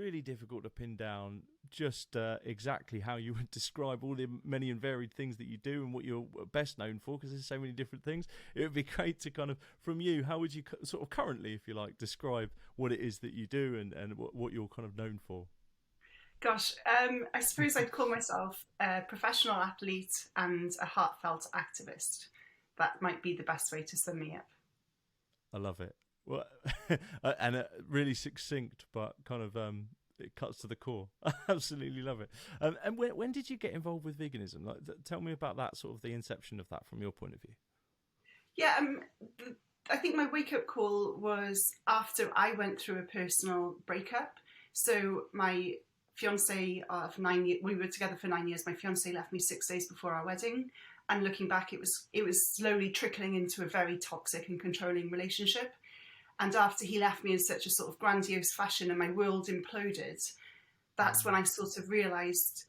really difficult to pin down just exactly how you would describe all the many and varied things that you do and what you're best known for, because there's so many different things. It would be great to kind of, from you, how would you sort of currently, if you like, describe what it is that you do and what you're kind of known for? Gosh, I suppose I'd call myself a professional athlete and a heartfelt activist. That might be the best way to sum me up. I love it. Well, and really succinct, but kind of it cuts to the core. I absolutely love it. And when did you get involved with veganism? Like, tell me about that, sort of the inception of that from your point of view. Yeah, I think my wake up call was after I went through a personal breakup. So my fiance of 9 years, we were together for 9 years. My fiance left me 6 days before our wedding, and looking back, it was slowly trickling into a very toxic and controlling relationship. And after he left me in such a sort of grandiose fashion and my world imploded, that's when I sort of realised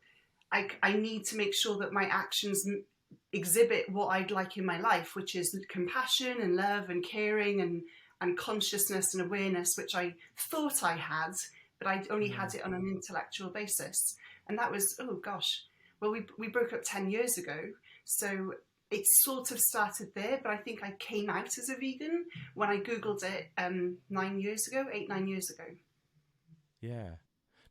I need to make sure that my actions exhibit what I'd like in my life, which is compassion and love and caring and consciousness and awareness, which I thought I had, but I only had it on an intellectual basis. And that was, oh gosh, well, we broke up 10 years ago. So it sort of started there, but I think I came out as a vegan when I Googled it 9 years ago, 8, 9 years ago. Yeah.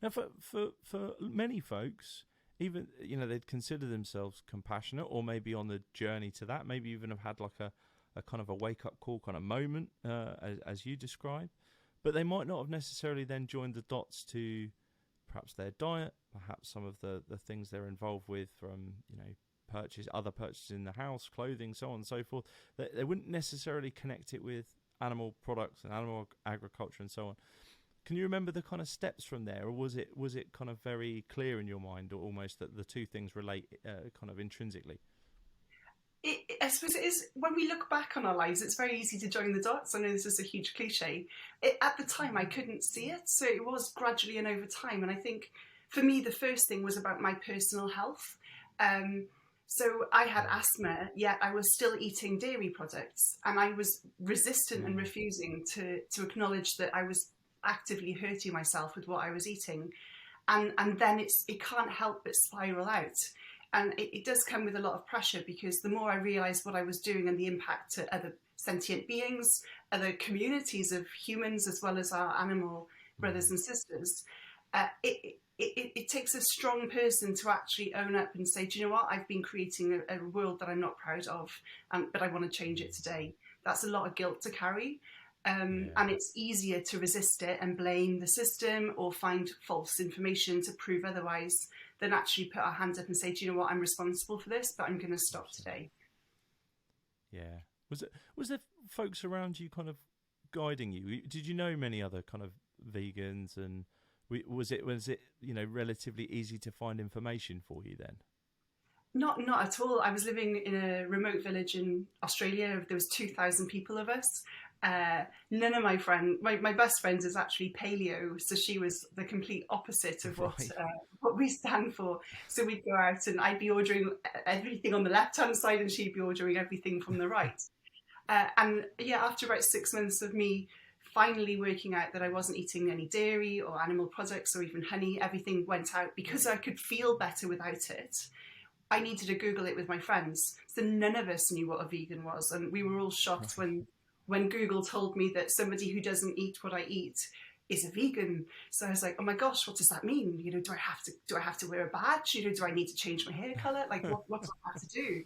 Now, for many folks, even, they'd consider themselves compassionate, or maybe on the journey to that, maybe even have had like a kind of a wake-up call kind of moment, as you describe. But they might not have necessarily then joined the dots to perhaps their diet, perhaps some of the things they're involved with from, other purchases in the house, clothing, so on and so forth. They wouldn't necessarily connect it with animal products and animal agriculture and so on. Can you remember the kind of steps from there, or was it kind of very clear in your mind, or almost that the two things relate kind of intrinsically? I suppose it is, when we look back on our lives, it's very easy to join the dots. I know this is a huge cliche. At the time, I couldn't see it, so it was gradually and over time. And I think for me, the first thing was about my personal health. So I had asthma, yet I was still eating dairy products, and I was resistant and refusing to acknowledge that I was actively hurting myself with what I was eating. And then it can't help but spiral out. And it does come with a lot of pressure, because the more I realised what I was doing and the impact to other sentient beings, other communities of humans, as well as our animal brothers and sisters, it takes a strong person to actually own up and say, do you know what, I've been creating a world that I'm not proud of, but I want to change it today. That's a lot of guilt to carry. And it's easier to resist it and blame the system or find false information to prove otherwise than actually put our hands up and say, do you know what, I'm responsible for this, but I'm going to stop today. Yeah. Was there folks around you kind of guiding you? Did you know many other kind of vegans, and was it relatively easy to find information for you then? Not at all. I was living in a remote village in Australia. There was 2,000 people of us. None of my best friend is actually paleo, so she was the complete opposite of what we stand for. So we'd go out and I'd be ordering everything on the left-hand side, and she'd be ordering everything from the right. And yeah, after about 6 months of me finally working out that I wasn't eating any dairy or animal products or even honey, everything went out because I could feel better without it. I needed to Google it with my friends. So none of us knew what a vegan was. And we were all shocked when Google told me that somebody who doesn't eat what I eat is a vegan. So I was like, oh my gosh, what does that mean? Do I have to wear a badge? Do I need to change my hair color? Like, what do I have to do?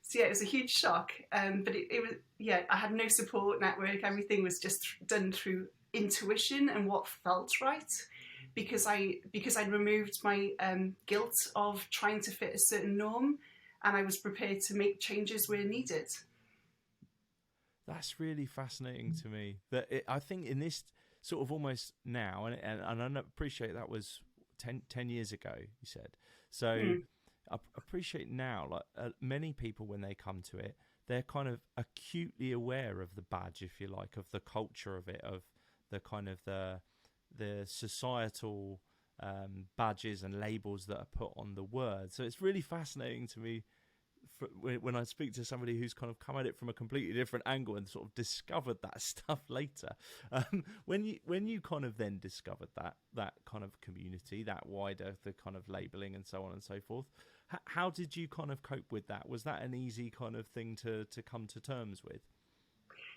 So yeah, it was a huge shock. But it was, I had no support network. Everything was just done through intuition and what felt right. Because I'd removed my guilt of trying to fit a certain norm, and I was prepared to make changes where needed. That's really fascinating to me. I think in this sort of almost now, and I appreciate that was 10 years ago, you said. So I appreciate now, like many people, when they come to it, they're kind of acutely aware of the badge, if you like, of the culture of it, of the kind of the societal badges and labels that are put on the word. So it's really fascinating to me when I speak to somebody who's kind of come at it from a completely different angle and sort of discovered that stuff later. When you kind of then discovered that kind of community, that wider, the kind of labeling and so on and so forth, how did you kind of cope with that? Was that an easy kind of thing to come to terms with?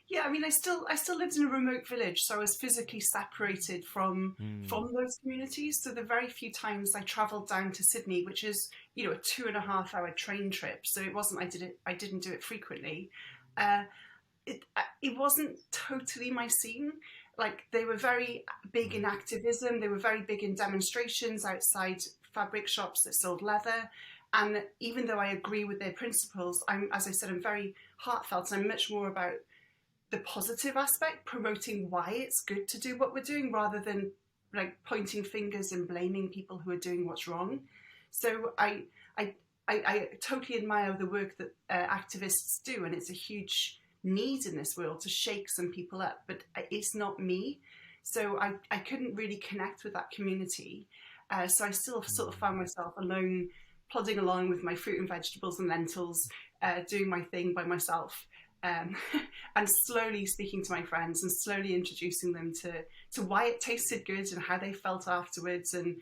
Yeah, I mean, I still lived in a remote village, so I was physically separated from those communities. So the very few times I travelled down to Sydney, which is, you know, a 2.5-hour train trip, so it wasn't I didn't do it frequently. It wasn't totally my scene. Like, they were very big in activism. They were very big in demonstrations outside fabric shops that sold leather. And even though I agree with their principles, as I said, I'm very heartfelt. I'm much more about the positive aspect, promoting why it's good to do what we're doing, rather than like pointing fingers and blaming people who are doing what's wrong. So I totally admire the work that activists do, and it's a huge need in this world to shake some people up, but it's not me. So I couldn't really connect with that community. So I still sort of found myself alone, plodding along with my fruit and vegetables and lentils, doing my thing by myself. And slowly speaking to my friends and slowly introducing them to why it tasted good and how they felt afterwards, and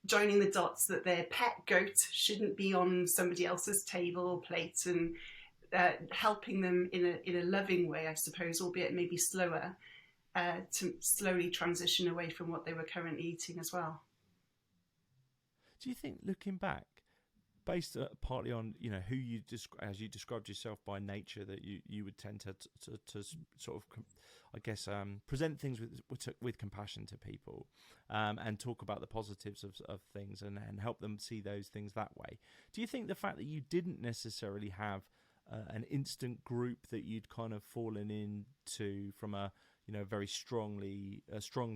joining the dots that their pet goat shouldn't be on somebody else's table or plate, and helping them in a loving way, I suppose, albeit maybe slower, to slowly transition away from what they were currently eating as well. Do you think, looking back, based partly on, you know, who you as you described yourself by nature, that you would tend to sort of, I guess, present things with compassion to people, and talk about the positives of things, and help them see those things that way. Do you think the fact that you didn't necessarily have an instant group that you'd kind of fallen into from a, you know, very strong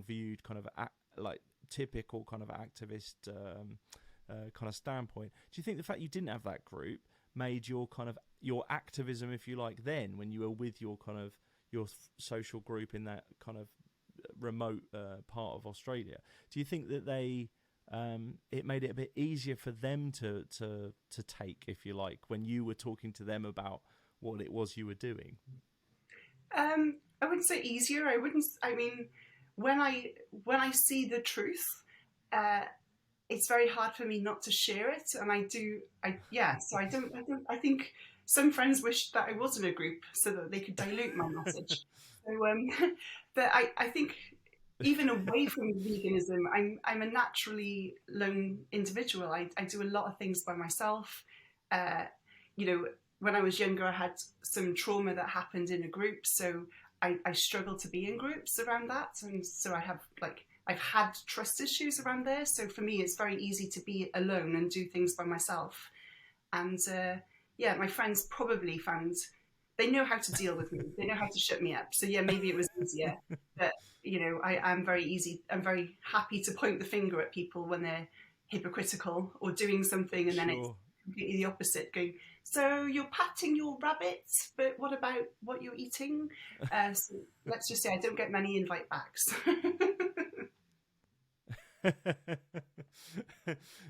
viewed kind of like typical kind of activist kind of standpoint, do you think the fact you didn't have that group made your kind of your activism, if you like, then when you were with your kind of your social group in that kind of remote part of Australia, do you think that they it made it a bit easier for them to take, if you like, when you were talking to them about what it was you were doing? I wouldn't say easier. I mean, when I see the truth, it's very hard for me not to share it, and so I think some friends wish that I was in a group so that they could dilute my message. So, but I think even away from veganism, I'm a naturally lone individual. I do a lot of things by myself. You know, when I was younger, I had some trauma that happened in a group, so I struggle to be in groups around that, and so I've had trust issues around there. So for me, it's very easy to be alone and do things by myself. And my friends probably found they know how to deal with me. They know how to shut me up. So yeah, maybe it was easier. But you know, I'm very happy to point the finger at people when they're hypocritical or doing something, and then it's completely the opposite. Going, so you're patting your rabbits, but what about what you're eating? So let's just say I don't get many invite backs.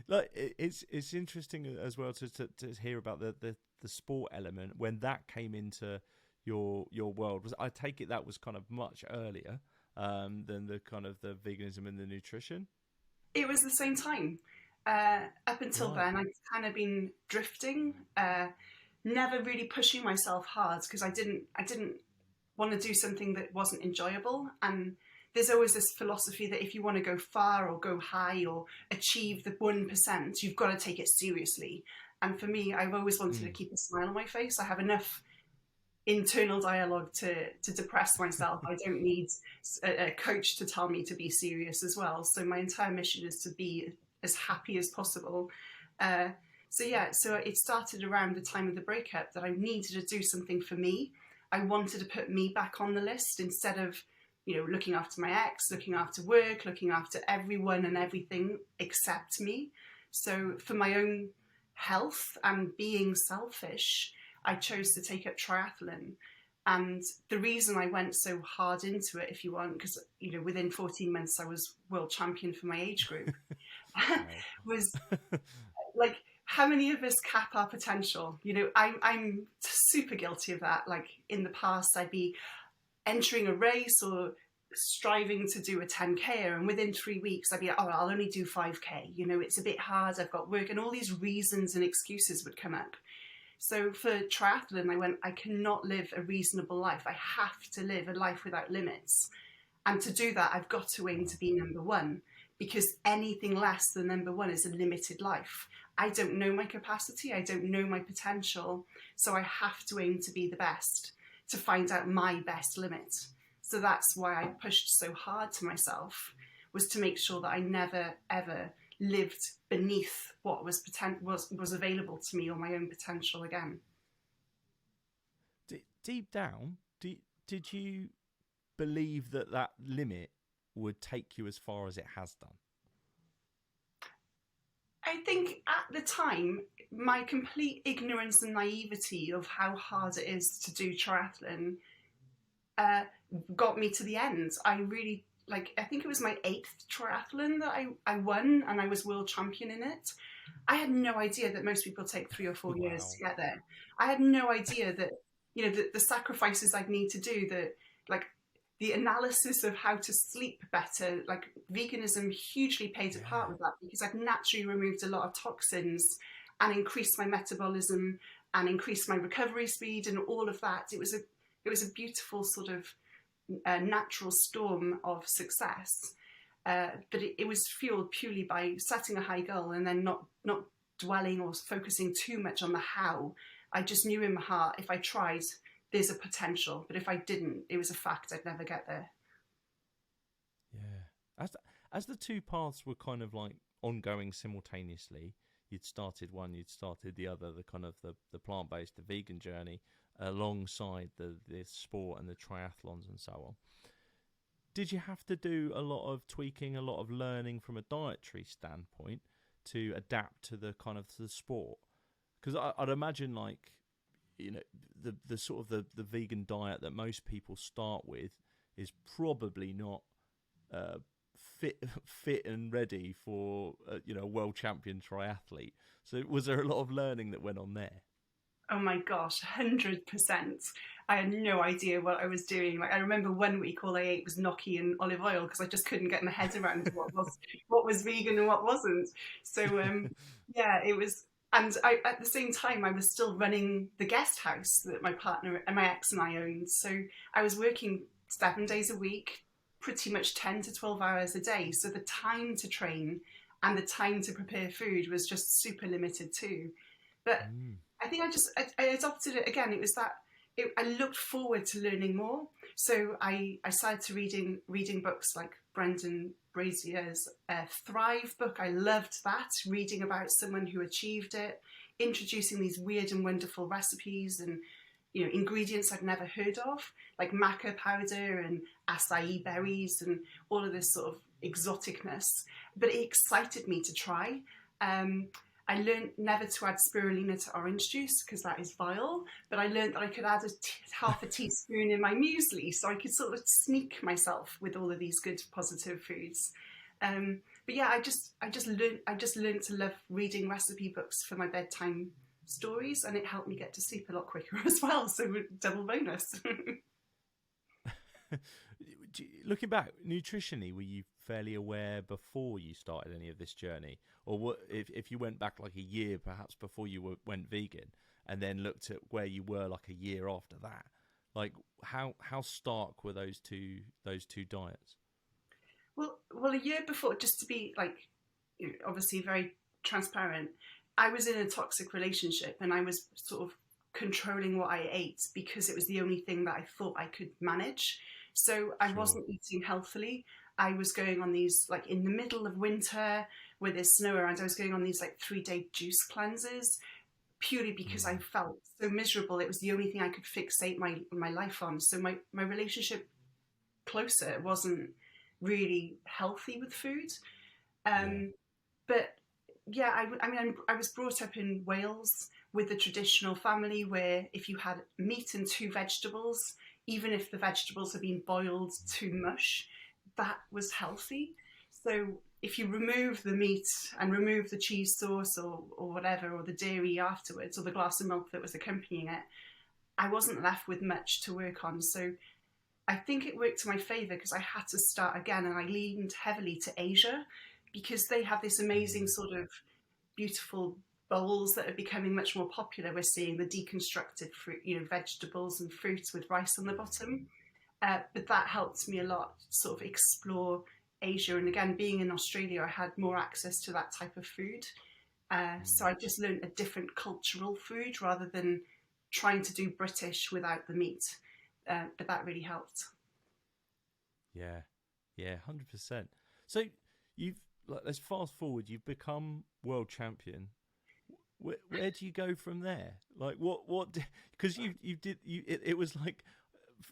Like, it's interesting as well to hear about the sport element when that came into your world. I take it that was kind of much earlier than the kind of the veganism and the nutrition. It was the same time. Up until then, I'd kind of been drifting, never really pushing myself hard, because I didn't want to do something that wasn't enjoyable. And there's always this philosophy that if you want to go far or go high or achieve the 1%, you've got to take it seriously. And for me, I've always wanted to keep a smile on my face. I have enough internal dialogue to depress myself. I don't need a coach to tell me to be serious as well. So my entire mission is to be as happy as possible. So it started around the time of the breakup that I needed to do something for me. I wanted to put me back on the list instead of, you know, looking after my ex, looking after work, looking after everyone and everything except me. So for my own health and being selfish, I chose to take up triathlon. And the reason I went so hard into it, if you want, because, you know, within 14 months I was world champion for my age group, was like how many of us cap our potential? You know, I'm super guilty of that. Like in the past, I'd be entering a race or striving to do a 10K, and within 3 weeks I'd be like, oh, I'll only do 5K. You know, it's a bit hard, I've got work, and all these reasons and excuses would come up. So for triathlon, I went, I cannot live a reasonable life. I have to live a life without limits. And to do that, I've got to aim to be number one, because anything less than number one is a limited life. I don't know my capacity, I don't know my potential, so I have to aim to be the best, to find out my best limit. So that's why I pushed so hard to myself, was to make sure that I never, ever lived beneath what was available to me, or my own potential again. Deep down, did you believe that limit would take you as far as it has done? I think at the time, my complete ignorance and naivety of how hard it is to do triathlon got me to the end. I really, I think it was my 8th triathlon that I won, and I was world champion in it. I had no idea that most people take 3 or 4 years to get there. I had no idea that, you know, the sacrifices I'd need to do, the analysis of how to sleep better. Like veganism hugely played a part with that, because I've naturally removed a lot of toxins and increased my metabolism and increased my recovery speed and all of that. It was a beautiful sort of natural storm of success, but it was fueled purely by setting a high goal and then not dwelling or focusing too much on the how. I just knew in my heart, if I tried, there's a potential, but if I didn't, it was a fact I'd never get there. Yeah, as the two paths were kind of like ongoing simultaneously, you'd started one, you'd started the other, the kind of the plant-based, the vegan journey, alongside the sport and the triathlons and so on. Did you have to do a lot of tweaking, a lot of learning from a dietary standpoint to adapt to the kind of the sport? Because I'd imagine, like, you know, the sort of the vegan diet that most people start with is probably not fit and ready for a world champion triathlete. So was there a lot of learning that went on there? Oh my gosh, 100%. I had no idea what I was doing. Like, I remember one week all I ate was gnocchi and olive oil, because I just couldn't get my head around what was vegan and what wasn't. So yeah, it was. And at the same time, I was still running the guest house that my partner and my ex and I owned. So I was working 7 days a week, pretty much 10 to 12 hours a day. So the time to train and the time to prepare food was just super limited too. But I think I adopted it again. It was that I looked forward to learning more. So I started to reading books like Brendan Brazier's Thrive book. I loved that, reading about someone who achieved it, introducing these weird and wonderful recipes and, you know, ingredients I'd never heard of, like maca powder and acai berries and all of this sort of exoticness. But it excited me to try. I learned never to add spirulina to orange juice, because that is vile, but I learned that I could add half a teaspoon in my muesli, so I could sort of sneak myself with all of these good positive foods. But yeah, I just learned to love reading recipe books for my bedtime stories, and it helped me get to sleep a lot quicker as well, so double bonus. Looking back, nutritionally, were you fairly aware before you started any of this journey? Or what, if you went back like a year perhaps before you went vegan, and then looked at where you were like a year after that, like how stark were those two diets? Well, a year before, just to be like, you know, obviously very transparent, I was in a toxic relationship, and I was sort of controlling what I ate because it was the only thing that I thought I could manage. So I wasn't eating healthily. I was going on these, like in the middle of winter where there's snow around, I was going on these like 3-day juice cleanses, purely because I felt so miserable. It was the only thing I could fixate my life on. So my relationship closer wasn't really healthy with food. But yeah, I was brought up in Wales with the traditional family where if you had meat and 2 vegetables, even if the vegetables had been boiled to mush, that was healthy. So if you remove the meat and remove the cheese sauce or whatever, or the dairy afterwards, or the glass of milk that was accompanying it, I wasn't left with much to work on. So I think it worked to my favour because I had to start again, and I leaned heavily to Asia because they have this amazing sort of beautiful bowls that are becoming much more popular. We're seeing the deconstructed fruit, vegetables and fruits with rice on the bottom. But that helped me a lot, sort of explore Asia. And again, being in Australia, I had more access to that type of food. So I just learned a different cultural food rather than trying to do British without the meat. But that really helped. Yeah, 100%. So let's fast forward. You've become world champion. Where do you go from there? Like what? Because it was like,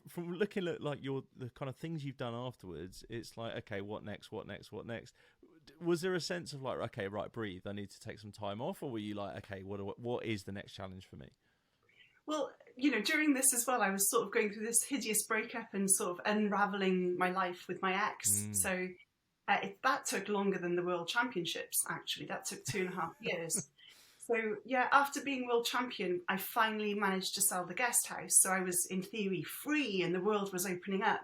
from looking at like the kind of things you've done afterwards, it's like, okay, what next? Was there a sense of like, okay, right, breathe, I need to take some time off, or were you like, okay, what is the next challenge for me? Well, during this as well, I was sort of going through this hideous breakup and sort of unraveling my life with my ex. So that took longer than the World Championships, actually. That took 2.5 years. So, yeah, after being world champion, I finally managed to sell the guest house. So I was, in theory, free and the world was opening up.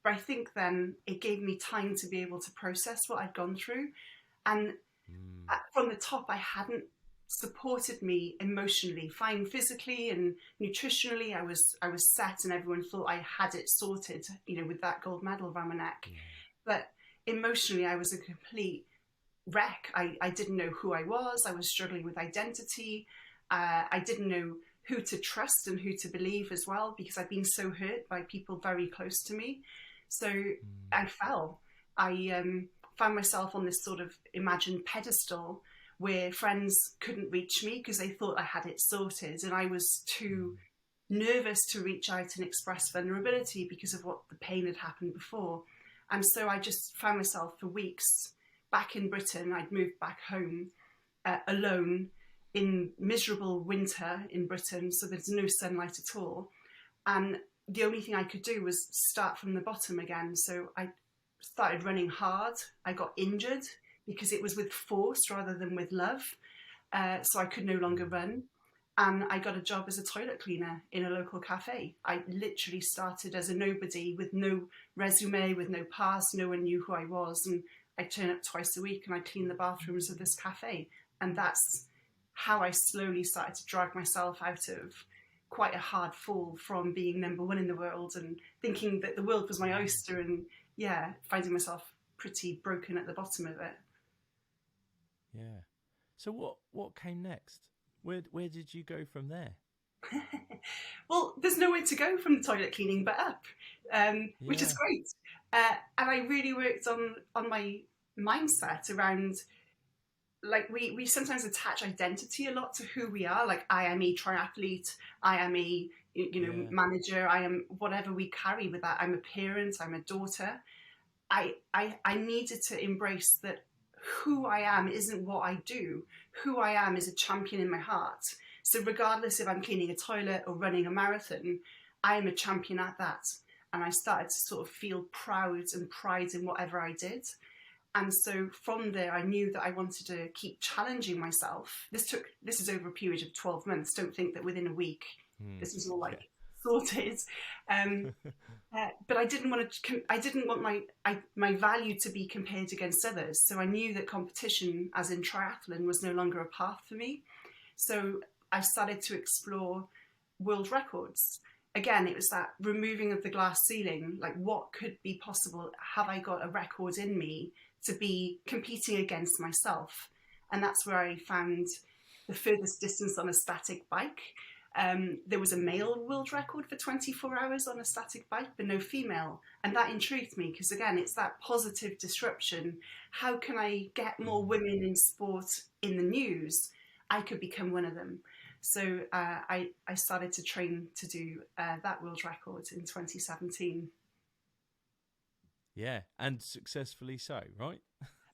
But I think then it gave me time to be able to process what I'd gone through. And from the top, I hadn't supported me emotionally. Fine, physically and nutritionally, I was set, and everyone thought I had it sorted, with that gold medal around my neck. But emotionally, I was a complete wreck. I didn't know who I was. I was struggling with identity. I didn't know who to trust and who to believe as well, because I'd been so hurt by people very close to me. So I fell. I found myself on this sort of imagined pedestal where friends couldn't reach me because they thought I had it sorted, and I was too nervous to reach out and express vulnerability because of what the pain had happened before. And so I just found myself for weeks back in Britain. I'd moved back home alone in miserable winter in Britain, so there's no sunlight at all. And the only thing I could do was start from the bottom again. So I started running hard. I got injured because it was with force rather than with love. So I could no longer run. And I got a job as a toilet cleaner in a local cafe. I literally started as a nobody with no resume, with no past. No one knew who I was. And I turn up twice a week and I clean the bathrooms of this cafe. And that's how I slowly started to drag myself out of quite a hard fall from being number one in the world and thinking that the world was my oyster, and finding myself pretty broken at the bottom of it. Yeah. So what came next? Where did you go from there? Well, there's nowhere to go from the toilet cleaning but up, which is great. And I really worked on my mindset around, like, we sometimes attach identity a lot to who we are. Like, I am a triathlete, I am a manager, I am whatever we carry with that. I'm a parent, I'm a daughter. I needed to embrace that who I am isn't what I do. Who I am is a champion in my heart. So regardless if I'm cleaning a toilet or running a marathon, I am a champion at that. And I started to sort of feel proud and pride in whatever I did. And so from there, I knew that I wanted to keep challenging myself. This is over a period of 12 months. Don't think that within a week, this was all sorted. But I didn't want my value to be compared against others. So I knew that competition, as in triathlon, was no longer a path for me. So I started to explore world records. Again, it was that removing of the glass ceiling. Like, what could be possible? Have I got a record in me to be competing against myself? And that's where I found the furthest distance on a static bike. There was a male world record for 24 hours on a static bike, but no female. And that intrigued me because, again, it's that positive disruption. How can I get more women in sport in the news? I could become one of them. So I started to train to do that world record in 2017. Yeah, and successfully so, right?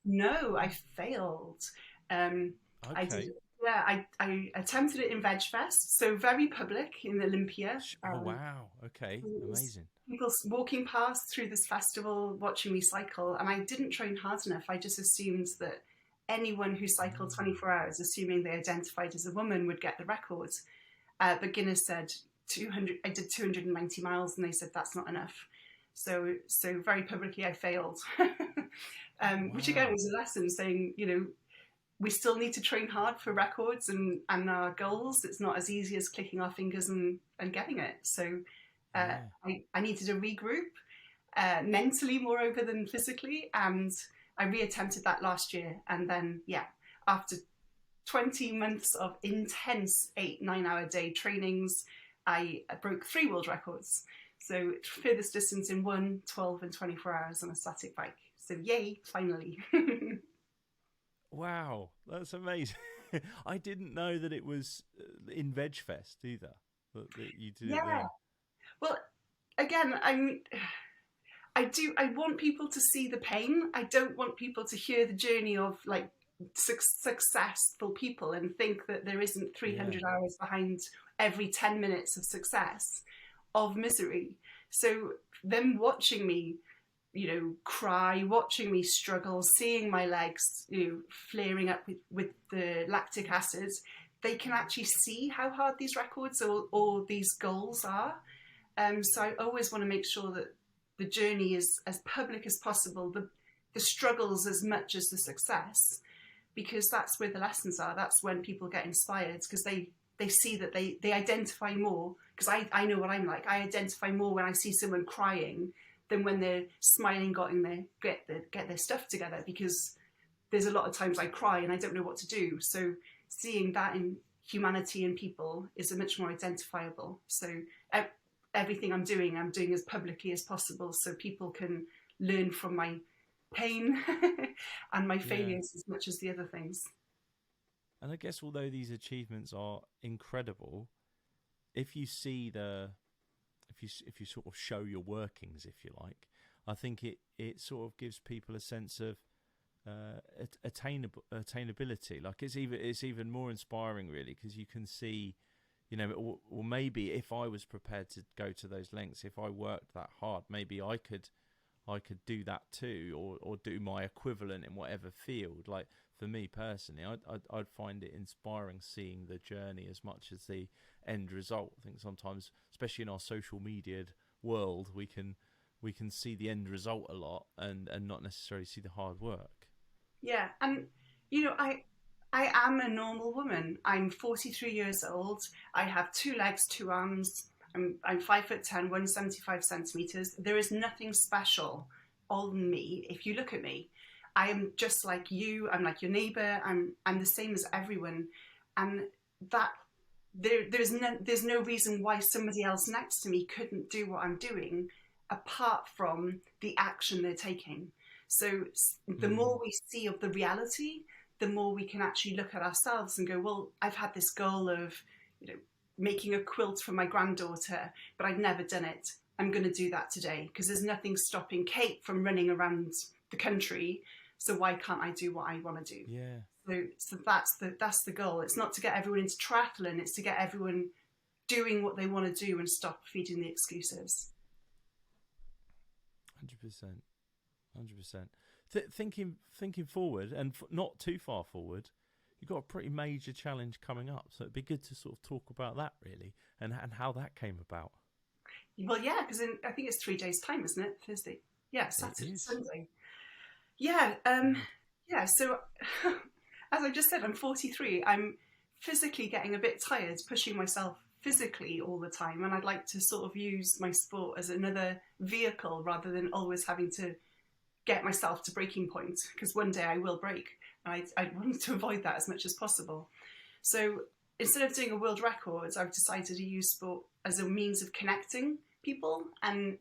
No, I failed. Okay. I did Yeah, I attempted it in Veg Fest, so very public in Olympia. Oh wow, okay, amazing. People walking past through this festival, watching me cycle, and I didn't train hard enough. I just assumed that anyone who cycled 24 hours, assuming they identified as a woman, would get the record. But Guinness said 200. I did 290 miles, and they said that's not enough. So very publicly, I failed. Which again was a lesson saying, we still need to train hard for records and our goals. It's not as easy as clicking our fingers and getting it. So I needed to regroup mentally moreover than physically. And I reattempted that last year. And then, after 20 months of intense 8-9 hour day trainings, I broke 3 world records. So furthest distance in 1, 12 and 24 hours on a static bike. So yay, finally. Wow, that's amazing. I didn't know that it was in Veg Fest either. That you did it there. Well, again, I want people to see the pain. I don't want people to hear the journey of like successful people and think that there isn't 300 hours behind every 10 minutes of success, of misery. So them watching me, cry, watching me struggle, seeing my legs, flaring up with the lactic acid, they can actually see how hard these records or these goals are. So I always want to make sure that the journey is as public as possible, the struggles as much as the success, because that's where the lessons are. That's when people get inspired, because they see that they identify more, because I know what I'm like. I identify more when I see someone crying than when they're smiling, get their stuff together, because there's a lot of times I cry and I don't know what to do. So seeing that in humanity and people is a much more identifiable. So everything I'm doing as publicly as possible, so people can learn from my pain and my failures as much as the other things. And I guess although these achievements are incredible, if you see if you sort of show your workings, if you like, I think it sort of gives people a sense of attainability. Like it's even more inspiring, really, because you can see, or maybe if I was prepared to go to those lengths, if I worked that hard, maybe I could do that too, or do my equivalent in whatever field. Like for me personally, I'd find it inspiring seeing the journey as much as the end result. I think sometimes, especially in our social media world, we can see the end result a lot and not necessarily see the hard work. Yeah, and I am a normal woman. I'm 43 years old. I have 2 legs, 2 arms. I'm 5'10", 175 centimeters. There is nothing special on me. If you look at me, I am just like you. I'm like your neighbor. I'm the same as everyone, and that there's no reason why somebody else next to me couldn't do what I'm doing, apart from the action they're taking. So the more we see of the reality, the more we can actually look at ourselves and go, well, I've had this goal of, making a quilt for my granddaughter, but I've never done it. I'm going to do that today, because there's nothing stopping Kate from running around the country. So why can't I do what I want to do? Yeah. So that's the goal. It's not to get everyone into triathlon. It's to get everyone doing what they want to do and stop feeding the excuses. 100%. Thinking forward, and not too far forward, you've got a pretty major challenge coming up. So it'd be good to sort of talk about that, really, and how that came about. Well, yeah, because I think it's 3 days' time, isn't it? Thursday. Yeah, Saturday, Sunday. Yeah. So as I just said, I'm 43. I'm physically getting a bit tired, pushing myself physically all the time, and I'd like to sort of use my sport as another vehicle rather than always having to get myself to breaking point, because one day I will break, and I want to avoid that as much as possible. So instead of doing a world record, I've decided to use sport as a means of connecting people and,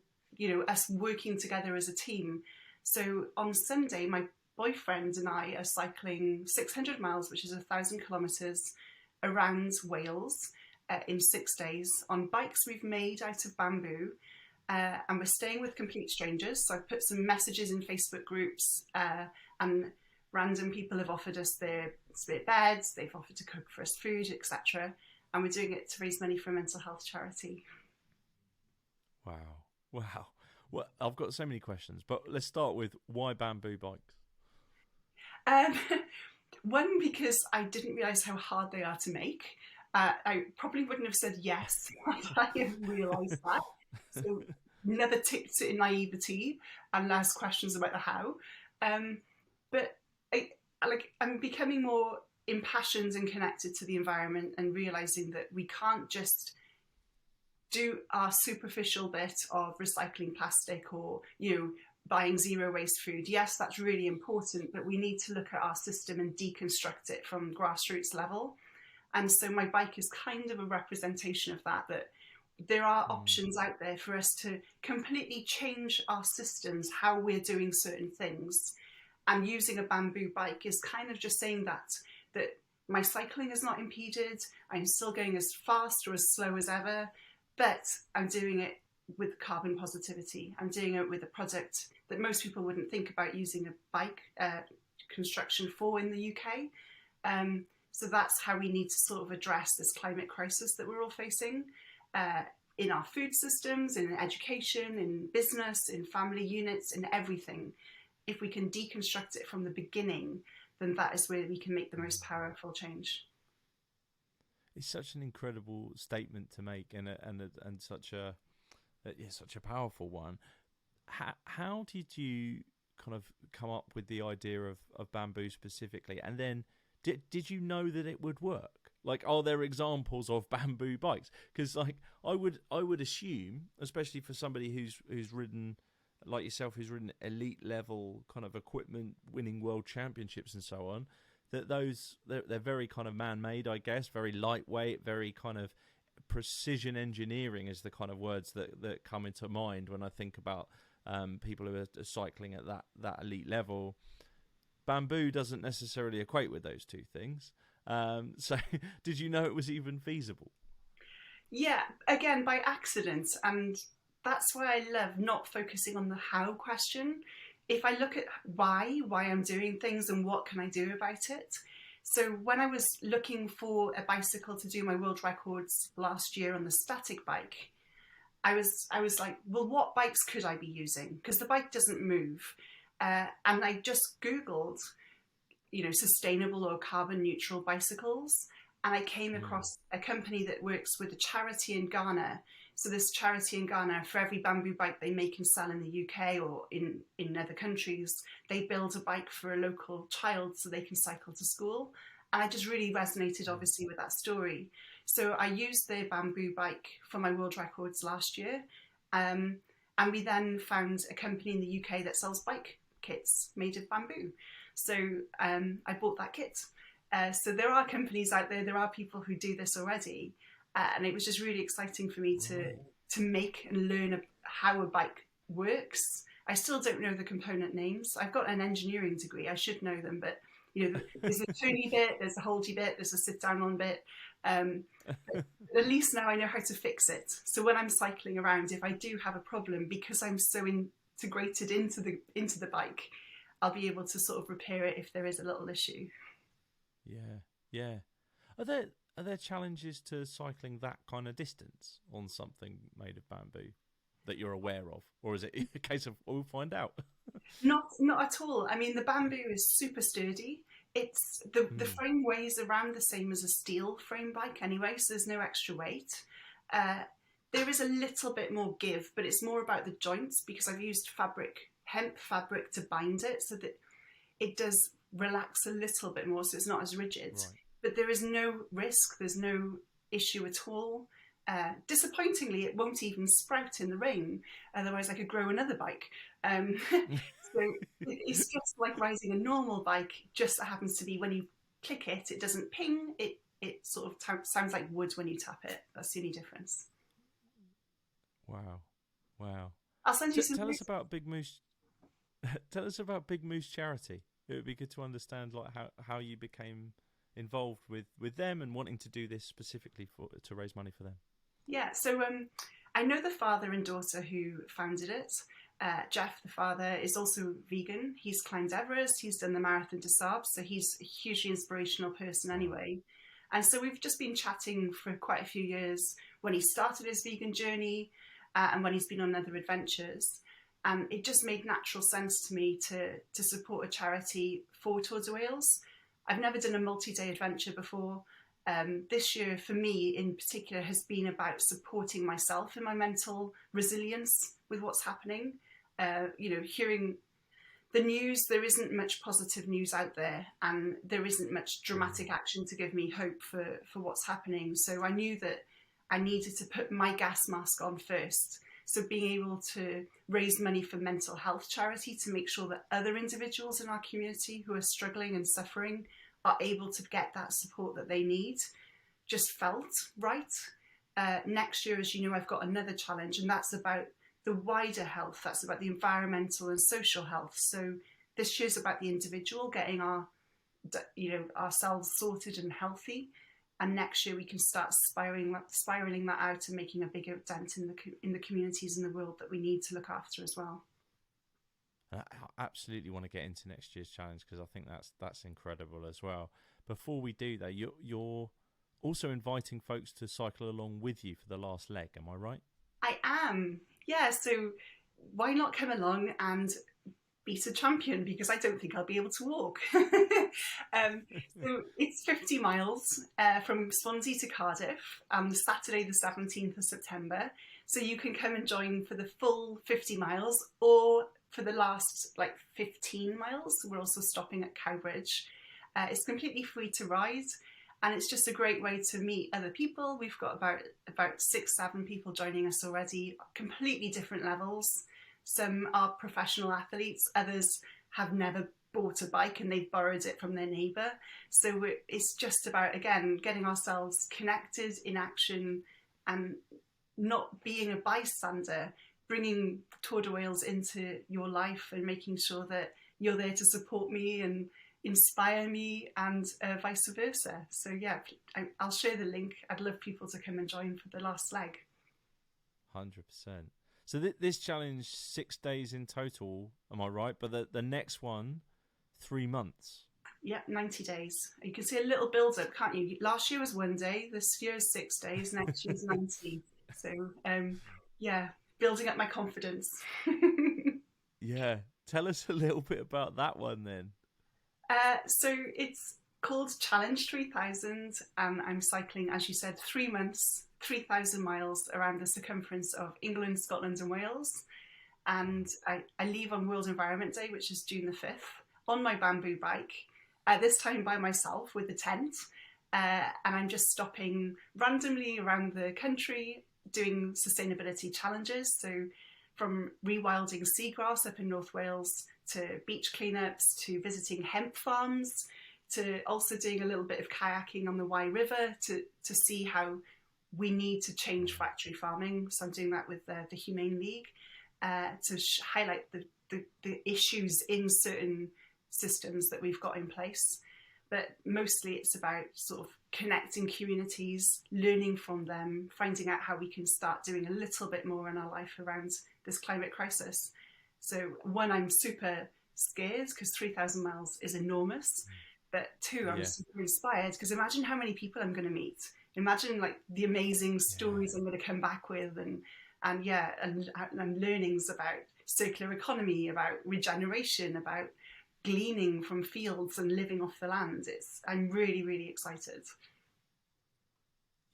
us working together as a team. So on Sunday, my boyfriend and I are cycling 600 miles, which is 1,000 kilometres, around Wales in 6 days on bikes we've made out of bamboo. And we're staying with complete strangers. So I've put some messages in Facebook groups and random people have offered us their split beds, they've offered to cook for us food, etc. And we're doing it to raise money for a mental health charity. Wow. Wow. Well, I've got so many questions, but let's start with why bamboo bikes? Um, one, because I didn't realise how hard they are to make. I probably wouldn't have said yes if I had realised that. So never tipped it in naivety and asked questions about the how. But I'm becoming more impassioned and connected to the environment and realising that we can't just do our superficial bit of recycling plastic or, buying zero waste food. Yes, that's really important, but we need to look at our system and deconstruct it from grassroots level. And so my bike is kind of a representation of that there are options out there for us to completely change our systems, how we're doing certain things. And using a bamboo bike is kind of just saying that my cycling is not impeded, I'm still going as fast or as slow as ever, but I'm doing it with carbon positivity. I'm doing it with a product that most people wouldn't think about using a bike construction for in the UK. So that's how we need to sort of address this climate crisis that we're all facing in our food systems, in education, in business, in family units, in everything. If we can deconstruct it from the beginning, then that is where we can make the most powerful change. It's such an incredible statement to make, and such a powerful one. How did you kind of come up with the idea of bamboo specifically, and then did you know that it would work? Like, are there examples of bamboo bikes? Because like I would assume, especially for somebody who's ridden like yourself, who's ridden elite level kind of equipment, winning world championships and so on, that they're very kind of man-made, I guess, very lightweight, very kind of precision engineering is the kind of words that come into mind when I think about people who are cycling at that elite level. Bamboo doesn't necessarily equate with those two things. So did you know it was even feasible? Yeah, again, by accident. And that's why I love not focusing on the how question. If I look at why I'm doing things and what can I do about it. So when I was looking for a bicycle to do my world records last year on the static bike, I was like, well, what bikes could I be using? Because the bike doesn't move. And I just Googled, sustainable or carbon neutral bicycles. And I came across a company that works with a charity in Ghana. So this charity in Ghana, for every bamboo bike they make and sell in the UK or in other countries, they build a bike for a local child so they can cycle to school. And I just really resonated, obviously, with that story. So I used the bamboo bike for my world records last year. And we then found a company in the UK that sells bike kits made of bamboo. So I bought that kit. So there are companies out there are people who do this already. And it was just really exciting for me to make and learn how a bike works. I still don't know the component names. I've got an engineering degree. I should know them, but there's a turny bit, there's a holdy bit, there's a sit down on bit. At least now I know how to fix it. So when I'm cycling around, if I do have a problem, because I'm so integrated into the bike, I'll be able to sort of repair it if there is a little issue. Yeah. Are there challenges to cycling that kind of distance on something made of bamboo that you're aware of? Or is it a case of, we'll find out? Not at all. I mean, the bamboo is super sturdy. It's the frame weighs around the same as a steel frame bike anyway, so there's no extra weight. There is a little bit more give, but it's more about the joints because I've used hemp fabric to bind it so that it does relax a little bit more, so it's not as rigid. Right. But there is no risk, there's no issue at all. Disappointingly, it won't even sprout in the rain, otherwise I could grow another bike. So it's just like riding a normal bike, just that happens to be when you click it, it doesn't ping, it sort of sounds like wood when you tap it. That's the only difference. Wow. I'll send you some. Tell us about BigMoose. Tell us about BigMoose charity. It would be good to understand like how you became involved with them and wanting to do this specifically to raise money for them. Yeah, so I know the father and daughter who founded it. Jeff, the father, is also vegan. He's climbed Everest. He's done the Marathon des Sables. So he's a hugely inspirational person anyway. And so we've just been chatting for quite a few years when he started his vegan journey and when he's been on other adventures. And it just made natural sense to me to support a charity for Tour de Wales. I've never done a multi-day adventure before. This year, for me in particular, has been about supporting myself in my mental resilience with what's happening. Hearing the news, there isn't much positive news out there, and there isn't much dramatic action to give me hope for what's happening. So I knew that I needed to put my gas mask on first. So being able to raise money for mental health charity to make sure that other individuals in our community who are struggling and suffering are able to get that support that they need just felt right. Next year, as you know, I've got another challenge, and that's about the wider health. That's about the environmental and social health. So this year's about the individual getting ourselves sorted and healthy. And next year we can start spiraling that out and making a bigger dent in the communities in the world that we need to look after as well. I absolutely want to get into next year's challenge because I think that's incredible as well. Before we do that, you're also inviting folks to cycle along with you for the last leg. Am I right? I am. Yeah. So why not come along and beat a champion, because I don't think I'll be able to walk. So it's 50 miles from Swansea to Cardiff on Saturday the 17th of September. So you can come and join for the full 50 miles or for the last 15 miles. We're also stopping at Cowbridge. It's completely free to ride, and it's just a great way to meet other people. We've got about 6-7 people joining us already, completely different levels. Some are professional athletes, others have never bought a bike and they've borrowed it from their neighbour. So it's just about, again, getting ourselves connected in action and not being a bystander, bringing Tour de Wales into your life and making sure that you're there to support me and inspire me, and vice versa. So yeah, I'll share the link. I'd love people to come and join for the last leg. 100%. So this challenge, 6 days in total, am I right? But the next one, 3 months. Yeah, 90 days. You can see a little build up, can't you? Last year was 1 day, this year is 6 days, next year's 90. So yeah, building up my confidence. Yeah, tell us a little bit about that one then. So it's called Challenge 3000, and I'm cycling, as you said, 3 months, 3,000 miles around the circumference of England, Scotland and Wales. And I leave on World Environment Day, which is June the 5th, on my bamboo bike, this time by myself with a tent. And I'm just stopping randomly around the country doing sustainability challenges. So from rewilding seagrass up in North Wales to beach cleanups to visiting hemp farms to also doing a little bit of kayaking on the Wye River to see how we need to change factory farming. So I'm doing that with the Humane League to highlight the issues in certain systems that we've got in place. But mostly it's about sort of connecting communities, learning from them, finding out how we can start doing a little bit more in our life around this climate crisis. So one, I'm super scared because 3,000 miles is enormous. But two, I'm super inspired because imagine how many people I'm going to meet. Imagine the amazing stories I'm going to come back with and learnings about circular economy, about regeneration, about gleaning from fields and living off the land. I'm really, really excited.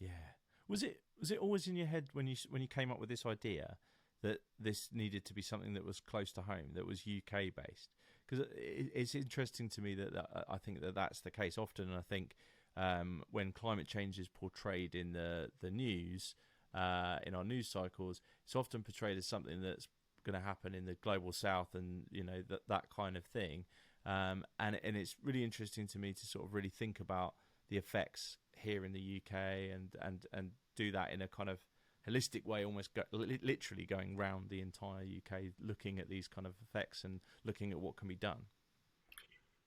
Yeah. Was it always in your head when you came up with this idea that this needed to be something that was close to home, that was UK based? Because it's interesting to me that I think that's the case often. And I think when climate change is portrayed in the news, in our news cycles, it's often portrayed as something that's going to happen in the global south and that kind of thing. And it's really interesting to me to sort of really think about the effects here in the UK and do that in a kind of holistic way, almost literally going round the entire UK, looking at these kind of effects and looking at what can be done.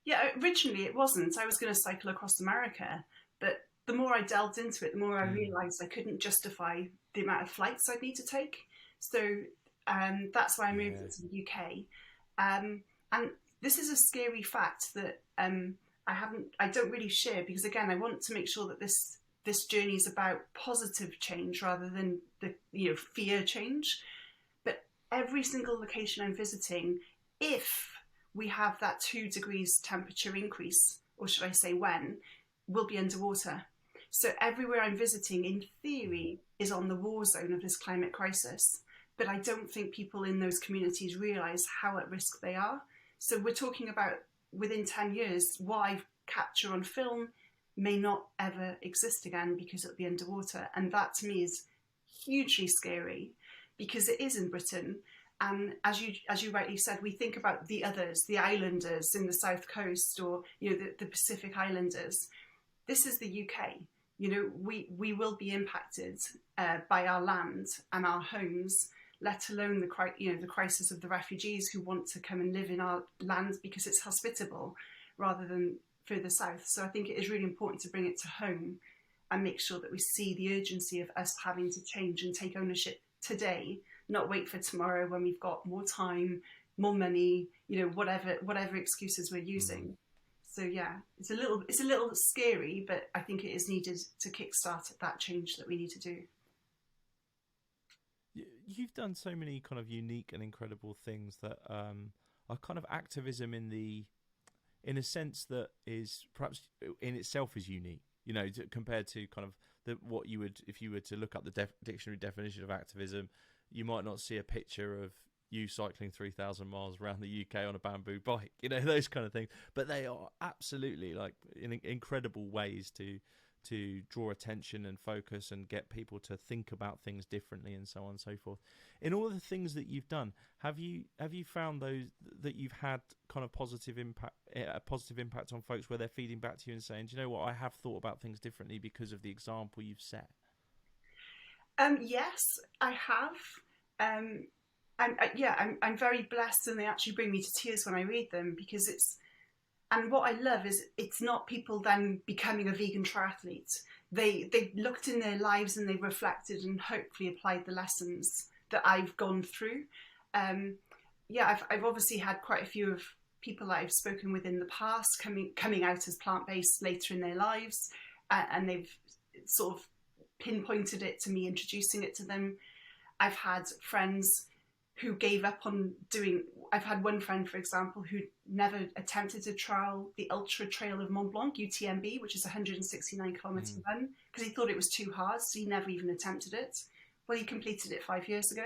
Yeah, originally it wasn't. I was going to cycle across America, but the more I delved into it, the more I realised I couldn't justify the amount of flights I'd need to take. So That's why I moved Yeah. to the UK. And this is a scary fact that I don't really share, because again, I want to make sure that this journey is about positive change rather than the fear change. But every single location I'm visiting, if we have that 2 degrees temperature increase, or should I say when, will be underwater. So everywhere I'm visiting, in theory, is on the war zone of this climate crisis. But I don't think people in those communities realise how at risk they are. So we're talking about within 10 years, what I capture on film may not ever exist again because it'll be underwater. And that to me is hugely scary, because it is in Britain. And as you rightly said, we think about the others, the islanders in the south coast, or the Pacific Islanders. This is the UK. We will be impacted by our land and our homes, let alone the crisis of the refugees who want to come and live in our land because it's hospitable rather than further south. So I think it is really important to bring it to home and make sure that we see the urgency of us having to change and take ownership today, not wait for tomorrow when we've got more time, more money, whatever excuses we're using. So yeah, it's a little scary, but I think it is needed to kickstart that change that we need to do. You've done so many kind of unique and incredible things that are kind of activism in a sense that is perhaps in itself is unique, compared to kind of what you would, if you were to look up the dictionary definition of activism, you might not see a picture of you cycling 3,000 miles around the UK on a bamboo bike, those kind of things. But they are absolutely like incredible ways to draw attention and focus and get people to think about things differently and so on and so forth. In all of the things that you've done, have you found those that you've had kind of a positive impact on folks, where they're feeding back to you and saying, do you know what, I have thought about things differently because of the example you've set? Yes, I have. I'm very blessed, and they actually bring me to tears when I read them, because and what I love is it's not people then becoming a vegan triathlete. They looked in their lives and they reflected and hopefully applied the lessons that I've gone through. I've obviously had quite a few of people that I've spoken with in the past coming out as plant-based later in their lives, and they've sort of pinpointed it to me, introducing it to them. I've had friends who gave up on doing. I've had one friend, for example, who never attempted to trial the Ultra Trail of Mont Blanc, UTMB, which is a 169 kilometre run, because he thought it was too hard, so he never even attempted it. Well, he completed it 5 years ago,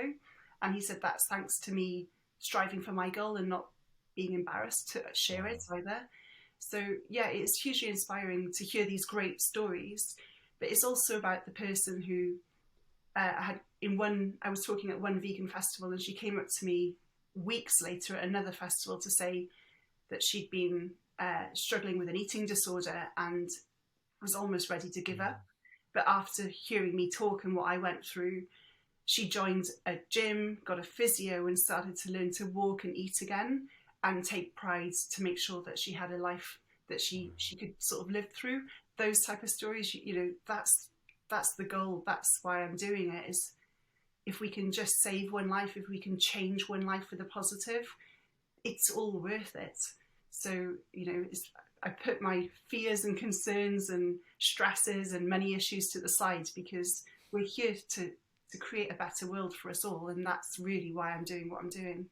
and he said that's thanks to me striving for my goal and not being embarrassed to share it either. So yeah, it's hugely inspiring to hear these great stories, but it's also about the person who I was talking at one vegan festival, and she came up to me weeks later at another festival to say that she'd been struggling with an eating disorder and was almost ready to give up. But after hearing me talk and what I went through, she joined a gym, got a physio, and started to learn to walk and eat again, and take pride to make sure that she had a life that she could sort of live through. Those type of stories, that's the goal. That's why I'm doing it, is if we can just save one life, if we can change one life for the positive, it's all worth it. So, I put my fears and concerns and stresses and money issues to the side, because we're here to create a better world for us all. And that's really why I'm doing what I'm doing.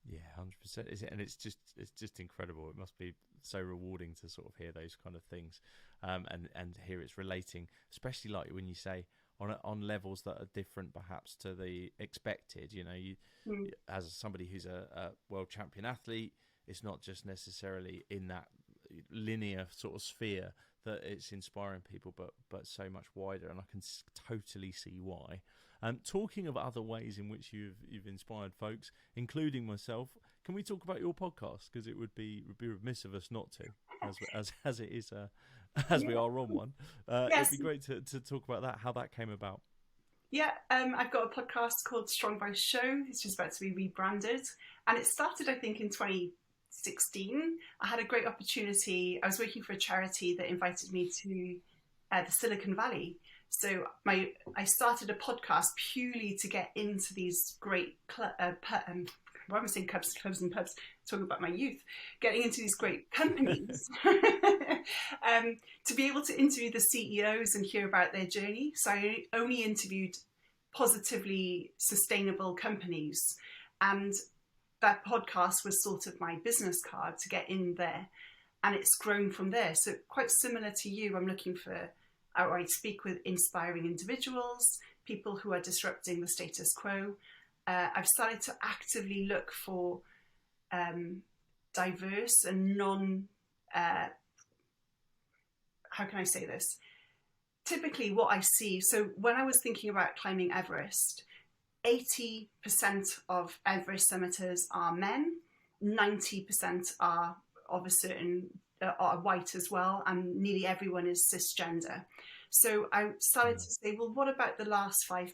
Yeah, 100%. Is it? And it's just incredible. It must be so rewarding to sort of hear those kind of things, and hear it's relating, especially like when you say on levels that are different perhaps to the expected. As somebody who's a world champion athlete, it's not just necessarily in that linear sort of sphere that it's inspiring people, but so much wider, and I can totally see why. Talking of other ways in which you've inspired folks, including myself, can we talk about your podcast? Because it would be remiss of us not to, as it is, as we are on one. Yes. It'd be great to talk about that, how that came about. Yeah, I've got a podcast called Strong Voice Show. It's just about to be rebranded, and it started, I think, in 2016. I had a great opportunity. I was working for a charity that invited me to the Silicon Valley. So I started a podcast purely to get into these great why am I saying clubs and pubs? Talking about my youth, getting into these great companies, to be able to interview the CEOs and hear about their journey. So I only interviewed positively sustainable companies, and that podcast was sort of my business card to get in there, and it's grown from there. So quite similar to you, I'm looking for, or I speak with inspiring individuals, people who are disrupting the status quo. I've started to actively look for diverse and how can I say this? Typically what I see, so when I was thinking about climbing Everest, 80% of Everest summiters are men, 90% are of a certain, are white as well, and nearly everyone is cisgender. So I started to say, well, what about the last 5%?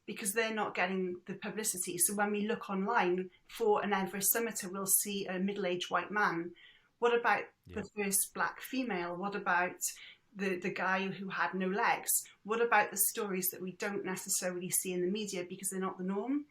Because they're not getting the publicity. So when we look online for an Everest summiter, we'll see a middle-aged white man. What about the first black female? What about the guy who had no legs? What about the stories that we don't necessarily see in the media because they're not the norm?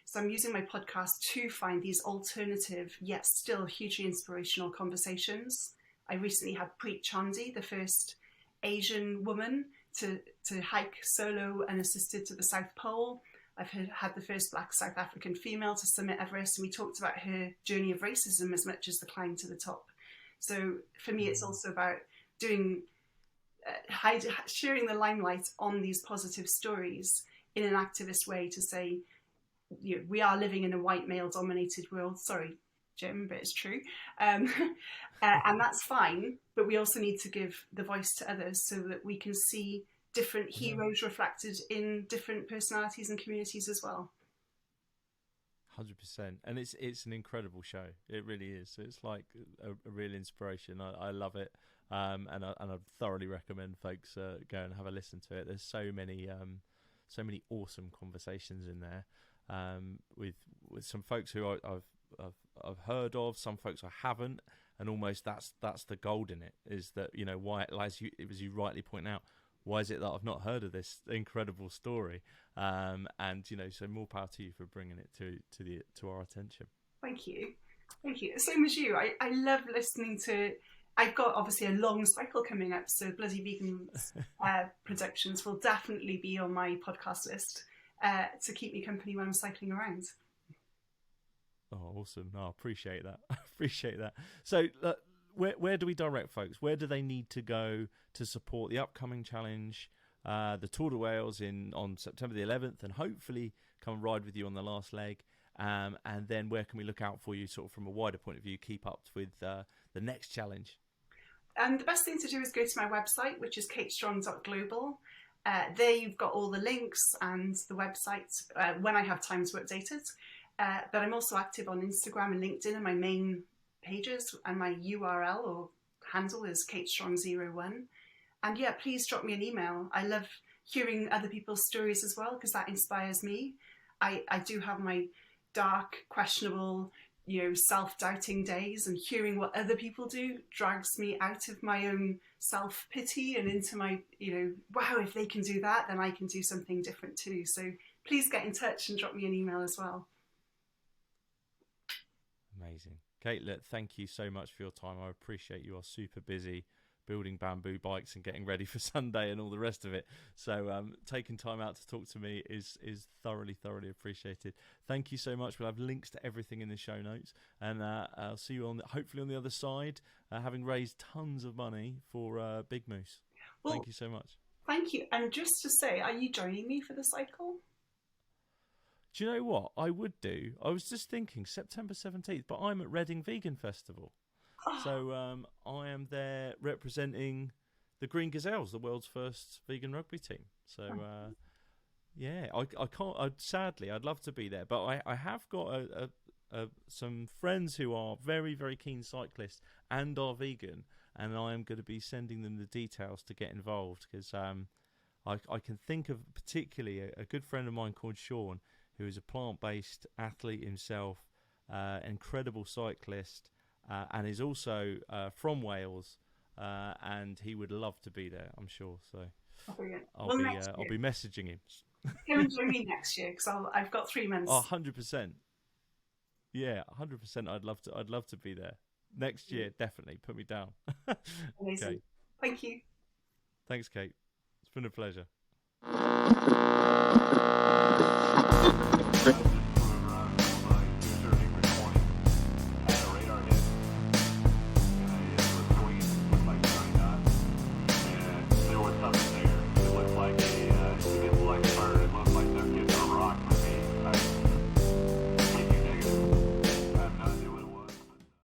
So I'm using my podcast to find these alternative, yet still hugely inspirational conversations. I recently had Preet Chandi, the first Asian woman to hike solo and assisted to the South Pole. I've had the first Black South African female to summit Everest, and we talked about her journey of racism as much as the climb to the top. So for me, it's also about doing sharing the limelight on these positive stories in an activist way to say, you know, we are living in a white male-dominated world. Sorry, Jim, but it's true. And that's fine, but we also need to give the voice to others so that we can see different heroes reflected in different personalities and communities as well. 100%. And it's an incredible show. It really is. It's like a real inspiration. I love it. And I thoroughly recommend folks go and have a listen to it. There's so many awesome conversations in there with some folks who I've heard of, some folks I haven't, and almost that's the gold in it, is that, you know, why, as you rightly point out, why is it that I've not heard of this incredible story? And you know, so more power to you for bringing it to our attention. Thank you. Same as you. I love listening to. I've got obviously a long cycle coming up, so Bloody Vegan's productions will definitely be on my podcast list to keep me company when I'm cycling around. Oh, awesome. No, I appreciate that. Appreciate that. So where do we direct folks? Where do they need to go to support the upcoming challenge, the Tour de Wales on September the 11th, and hopefully come ride with you on the last leg? And then where can we look out for you sort of from a wider point of view, keep up with the next challenge? The best thing to do is go to my website, which is katestrong.global. There you've got all the links and the website when I have time to update it. But I'm also active on Instagram and LinkedIn and my main pages, and my URL or handle is katestrong01. And yeah, please drop me an email. I love hearing other people's stories as well, because that inspires me. I do have my dark, questionable, you know, self-doubting days, and hearing what other people do drags me out of my own self-pity and into my, you know, wow, if they can do that, then I can do something different too. So please get in touch and drop me an email as well. Amazing. Kate, look, thank you so much for your time. I appreciate you are super busy building bamboo bikes and getting ready for Sunday and all the rest of it. So taking time out to talk to me is thoroughly appreciated. Thank you so much. We'll have links to everything in the show notes, and I'll see you hopefully on the other side, having raised tons of money for BigMoose. Well, thank you so much. Thank you. And just to say, are you joining me for the cycle? Do you know what I would do? I was just thinking September 17th, but I'm at Reading Vegan Festival. So I am there representing the Green Gazelles, the world's first vegan rugby team. So yeah, I can't. Sadly, I'd love to be there, but I have got some friends who are very keen cyclists and are vegan, and I am going to be sending them the details to get involved, because I can think of particularly a good friend of mine called Sean, who is a plant-based athlete himself, incredible cyclist. And is also from Wales, and he would love to be there, I'm sure. So Oh, brilliant. I'll be messaging him. Come and join me next year because I've got 3 months. Oh, 100%. Yeah, 100%. I'd love to be there next year. Definitely put me down. Amazing. Okay. Thank you. Thanks, Kate. It's been a pleasure.